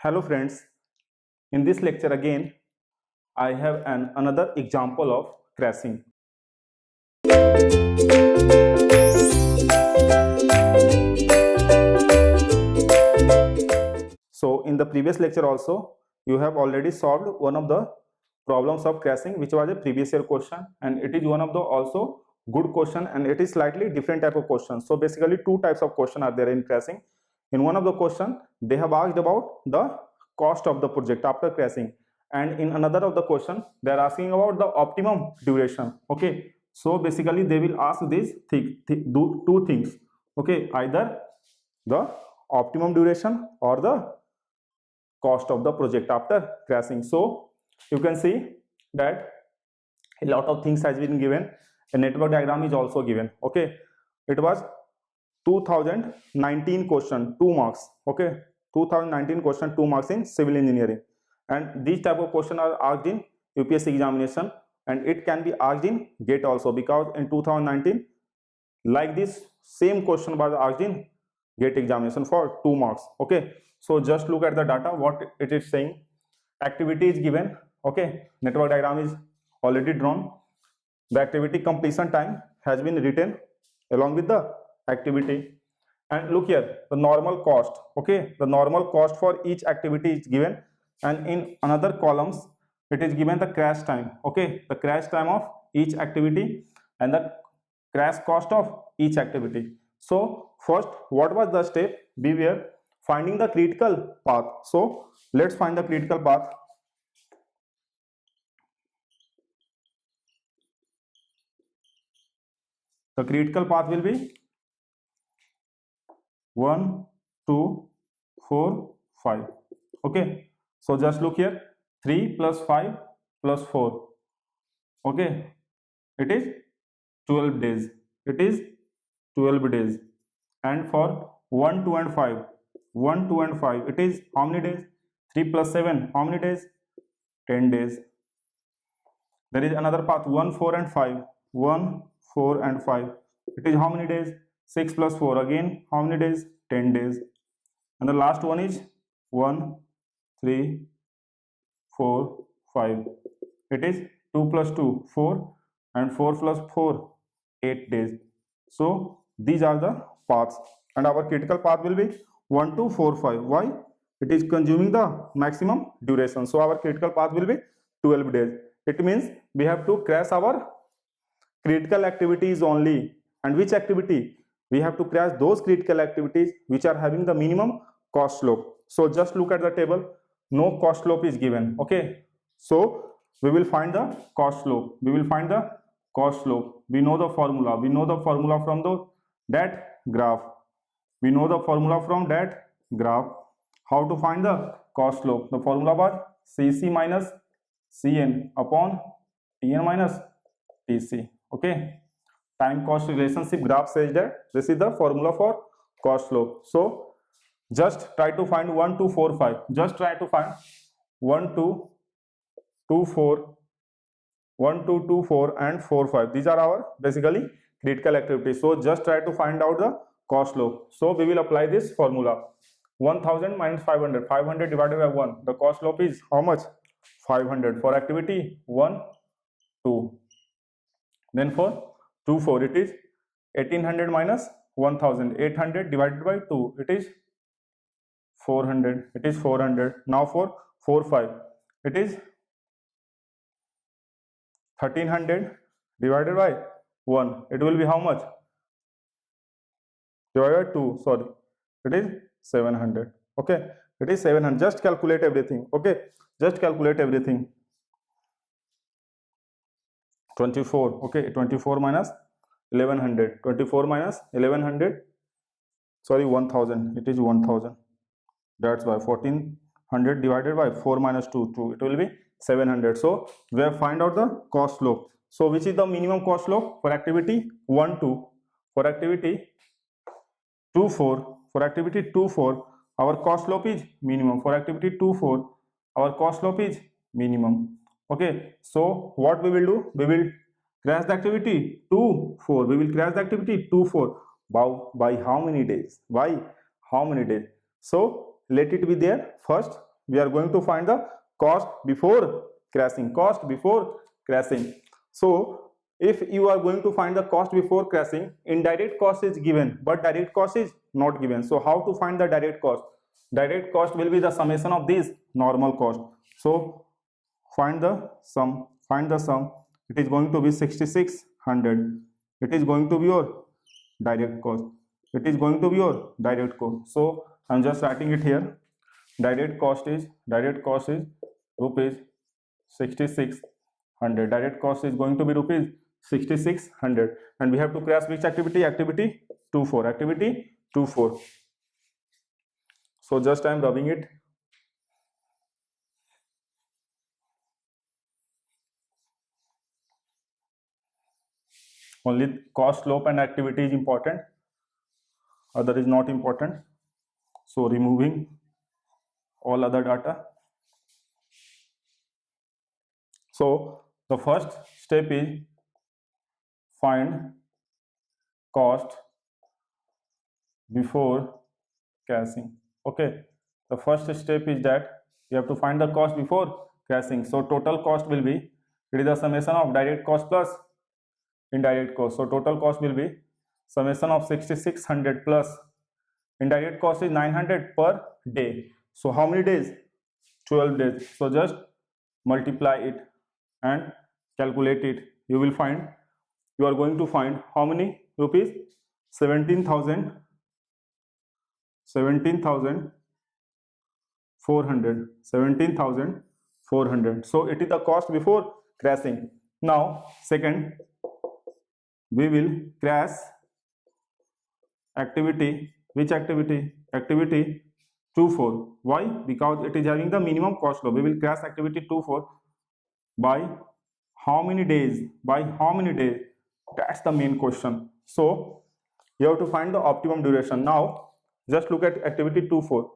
Hello friends, in this lecture again I have another example of crashing. So in the previous lecture also you have already solved one of the problems of crashing which was a previous year question, and it is one of the also good question, and it is slightly different type of question. So basically two types of question are there in crashing. In one of the question they have asked about the cost of the project after crashing, and in another of the question they are asking about the optimum duration. Okay, so basically they will ask these two things. Okay, either the optimum duration or the cost of the project after crashing. So you can see that a lot of things has been given. A network diagram is also given. Okay, it was 2019 question 2 marks. Okay, 2019 question 2 marks in civil engineering, and these type of question are asked in UPSC examination, and it can be asked in GATE also, because in 2019 like this same question was asked in GATE examination for 2 marks. Okay, so just look at the data what it is saying. Activity is given. Okay, network diagram is already drawn. The activity completion time has been written along with the activity, and look here the normal cost. Okay, the normal cost for each activity is given, and in another columns it is given the crash time. Okay, the crash time of each activity and the crash cost of each activity. So first, what was the step? We were finding the critical path. So let's find the critical path. The critical path will be 1, 2, 4, 5. Okay, so just look here, 3 plus 5 plus 4. Okay, it is 12 days. It is 12 days. And for 1, 2 and 5, 1, 2 and 5, it is how many days? 3 plus 7, how many days? 10 days. There is another path 1, 4 and 5, 1, 4 and 5. It is how many days? 6 plus 4, again how many days? 10 days. And the last one is 1, 3, 4, 5. It is 2 plus 2, 4, and 4 plus 4, 8 days. So these are the paths, and our critical path will be 1, 2, 4, 5. Why? It is consuming the maximum duration. So our critical path will be 12 days. It means we have to crash our critical activities only. And which activity? We have to crash those critical activities which are having the minimum cost slope. So just look at the table. No cost slope is given. Okay, so we will find the cost slope. We will find the cost slope. We know the formula. We know the formula from that graph. We know the formula from that graph. How to find the cost slope? The formula was Cc minus Cn upon Tn minus Tc. Okay, time cost relationship graph says that this is the formula for cost slope. So just try to find 1, 2, 4, 5. Just try to find 1, 2, 2, 4, 1, 2, 2, 4 and 4, 5. These are our basically critical activities. So just try to find out the cost slope. So we will apply this formula. 1000 minus 500. 500 divided by 1. The cost slope is how much? 500 for activity 1, 2. Then for 2, 4, it is 1800 minus 1000. 800 divided by 2. It is 400. It is 400. Now for 4, 5. It is 1300 divided by 1. It will be how much? Divided by 2. Sorry. It is 700. Okay. It is 700. Just calculate everything. Okay. Just calculate everything. 24. Okay. 24 minus 1100. 24 minus 1100. Sorry, 1000. It is 1000. That's why 1400 divided by 4 minus 2. It will be 700. So we have find out the cost slope. So which is the minimum cost slope for activity 1, 2? For activity 2, 4. For activity 2, 4, our cost slope is minimum. For activity 2, 4, our cost slope is minimum. Okay, so what we will do? We will crash the activity 2, 4. We will crash the activity 2, 4. By how many days? By how many days? So let it be there first. we are going to find the cost before crashing. So if you are going to find the cost before crashing, indirect cost is given but direct cost is not given. So how to find the direct cost? Direct cost will be the summation of these normal cost. So find the sum. It is going to be 6600. It is going to be your direct cost. So I'm just writing it here. Direct cost is rupees 6600. Direct cost is going to be rupees 6600, and we have to crash which activity? Activity 24. So just I am rubbing it. Only cost, slope and activity is important, other is not important. So removing all other data. So the first step is find cost before crashing. Okay, the first step is that you have to find the cost before crashing. So total cost will be, it is the summation of direct cost plus indirect cost. So total cost will be summation of 6600 plus indirect cost is 900 per day. So how many days? 12 days. So just multiply it and calculate it. You will find, you are going to find how many rupees? 17,400. So it is the cost before crashing. Now second, we will crash activity. Which activity? Activity 24. Why? Because it is having the minimum cost flow. We will crash activity 24 by how many days? That's the main question. So you have to find the optimum duration. Now just look at activity 24.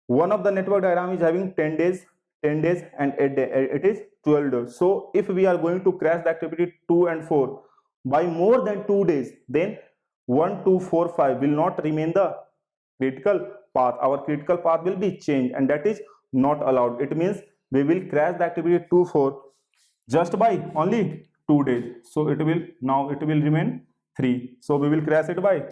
One of the network diagram is having 10 days and 8 days. It is 12 days. So if we are going to crash the activity 2 and 4 by more than 2 days, then 1, 2, 4, 5 will not remain the critical path. Our critical path will be changed, and that is not allowed. It means we will crash the activity 2, 4 just by only 2 days. So it will remain 3. So we will crash it by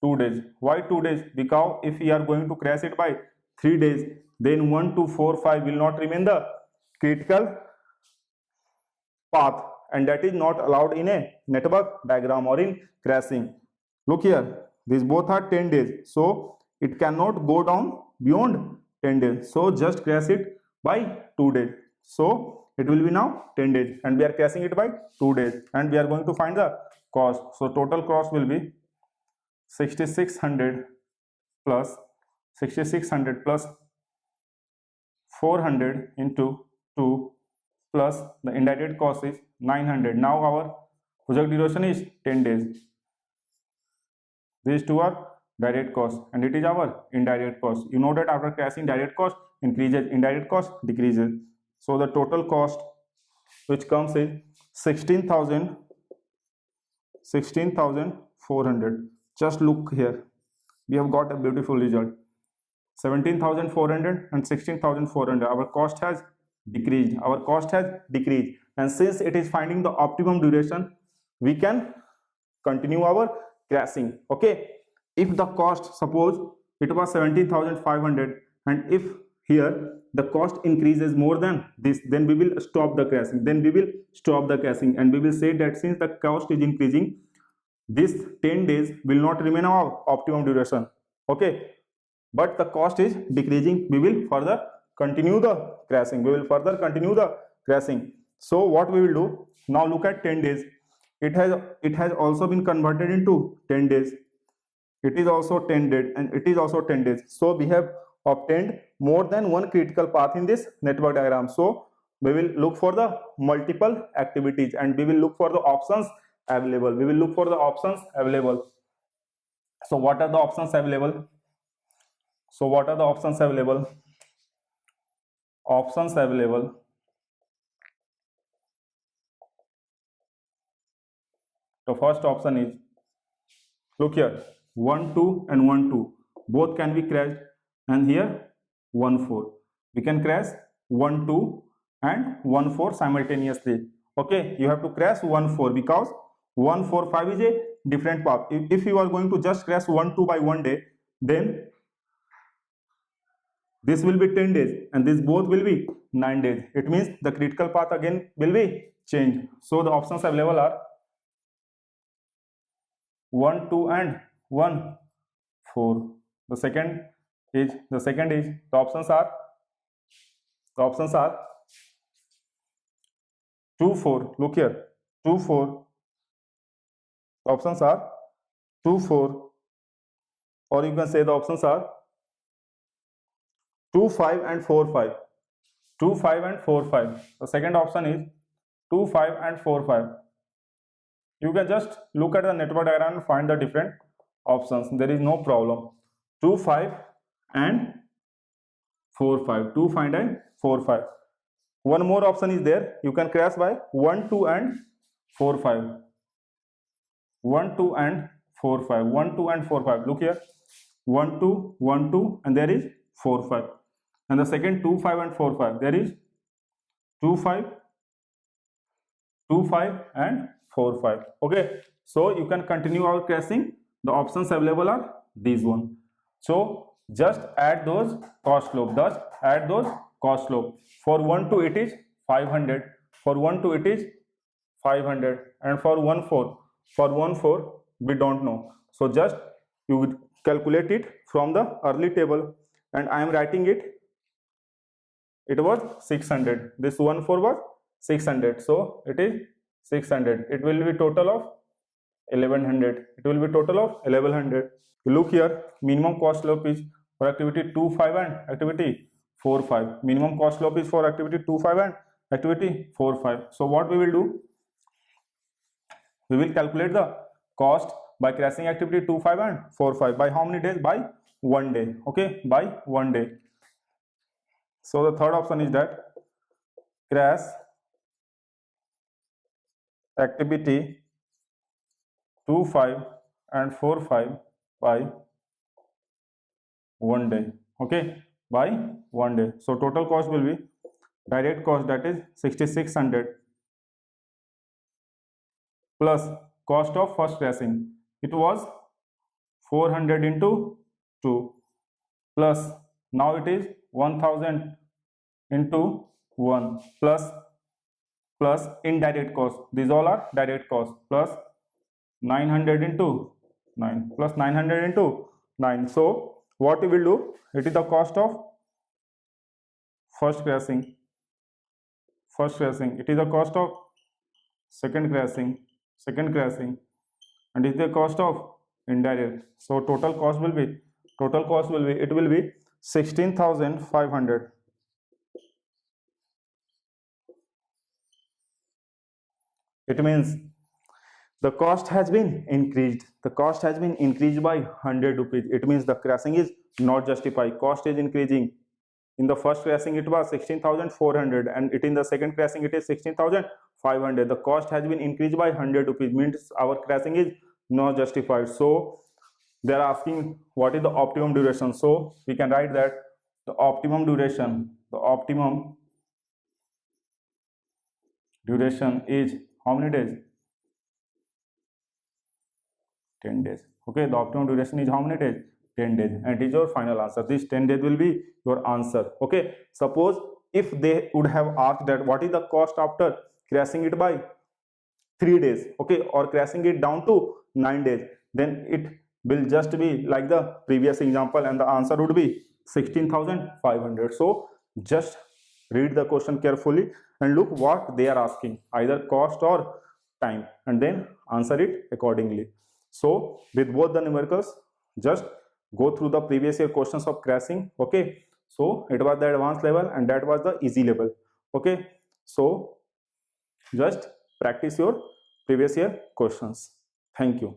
2 days. Why 2 days? Because if we are going to crash it by 3 days, then 1, 2, 4, 5 will not remain the critical path, and that is not allowed in a network diagram or in crashing. Look here, these both are 10 days, so it cannot go down beyond 10 days. So just crash it by 2 days. So it will be now 10 days, and we are crashing it by 2 days, and we are going to find the cost. So total cost will be 6600 plus 400 into 2 plus the indirect cost is 900. Now our project duration is 10 days. These two are direct cost, and it is our indirect cost. You know that after crashing, direct cost increases, indirect cost decreases. So the total cost which comes is 16,400. Just look here, we have got a beautiful result. 17,400 and 16,400. Our cost has decreased. And since it is finding the optimum duration, we can continue our crashing. Okay, if the cost, suppose it was 17,500, and if here the cost increases more than this, then we will stop the crashing. And we will say that since the cost is increasing, this 10 days will not remain our optimum duration. Okay, but the cost is decreasing, we will further continue the crashing. So what we will do now, look at 10 days. It has also been converted into 10 days. It is also 10 days, and it is also 10 days. So we have obtained more than one critical path in this network diagram. So we will look for the multiple activities, and we will look for the options available. So what are the options available? The first option is, look here, 1, 2 and 1, 2 both can be crashed, and here 1, 4. we can crash 1 2 and 1 4 simultaneously. Okay, you have to crash 1 4 because 1 4 5 is a different path. If you are going to just crash 1 2 by one day, then this will be 10 days and this both will be 9 days. It means the critical path again will be changed. So the options available are 1 2 and 1 4. The options are 2 4. Look here, 2 4. Options are 2 4, or you can say the options are 2 5 and 4 5. 2 5 and 4 5. The second option is 2 5 and 4 5. You can just look at the network diagram and find the different options. There is no problem. 2 5 and 4 5. 2 5 and 4 5. One more option is there. You can crash by 1 2 and 4 5. 1 2 and 4 5. 1 2 and 4 5. Look here. 1 2 1 2 and there is 4 5. And the second 2 5 and 4 5. There is 2 5 2 5 and 4 5. Okay, so you can continue our crashing. The options available are these one. So just add those cost slope. For 1 2 it is 500. For 1 2 it is 500, and for 1 4 we don't know. So just you calculate it from the early table, and I am writing it. It was 600. This 1 4 was 600. So it is 600. It will be total of 1100. It will be total of 1100. Look here, minimum cost slope is for activity 2 5 and activity 4 5. Minimum cost slope is for activity 2 5 and activity 4 5. So what we will do? We will calculate the cost by crashing activity 2 5 and 4 5. By how many days? By 1 day. Okay, by 1 day. So the third option is that crash activity 2 5 and 4 5 by 1 day. Okay, by 1 day. So total cost will be direct cost, that is 6600, plus cost of first crashing. It was 400 into 2, plus now it is 1000 into 1, plus indirect cost. These all are direct cost, plus 900 into 9, plus 900 into 9. So what we will do? It is the cost of first crashing. It is the cost of second crashing, and it is the cost of indirect. So total cost will be 16,500. It means the cost has been increased. The cost has been increased by 100 rupees. It means the crashing is not justified. Cost is increasing. In the first crashing it was 16,400, and in the second crashing it is 16,500. The cost has been increased by 100 rupees, means our crashing is not justified. So they are asking what is the optimum duration. So we can write that the optimum duration is how many days? 10 days. Okay, the optimum duration is how many days? 10 days, and it is your final answer. This 10 days will be your answer. Okay, suppose if they would have asked that what is the cost after crashing it by 3 days, okay, or crashing it down to 9 days, then it will just be like the previous example, and the answer would be 16,500. So just read the question carefully and look what they are asking, either cost or time, and then answer it accordingly. So with both the numericals, just go through the previous year questions of crashing. Okay, so it was the advanced level and that was the easy level. Okay, so just practice your previous year questions. Thank you.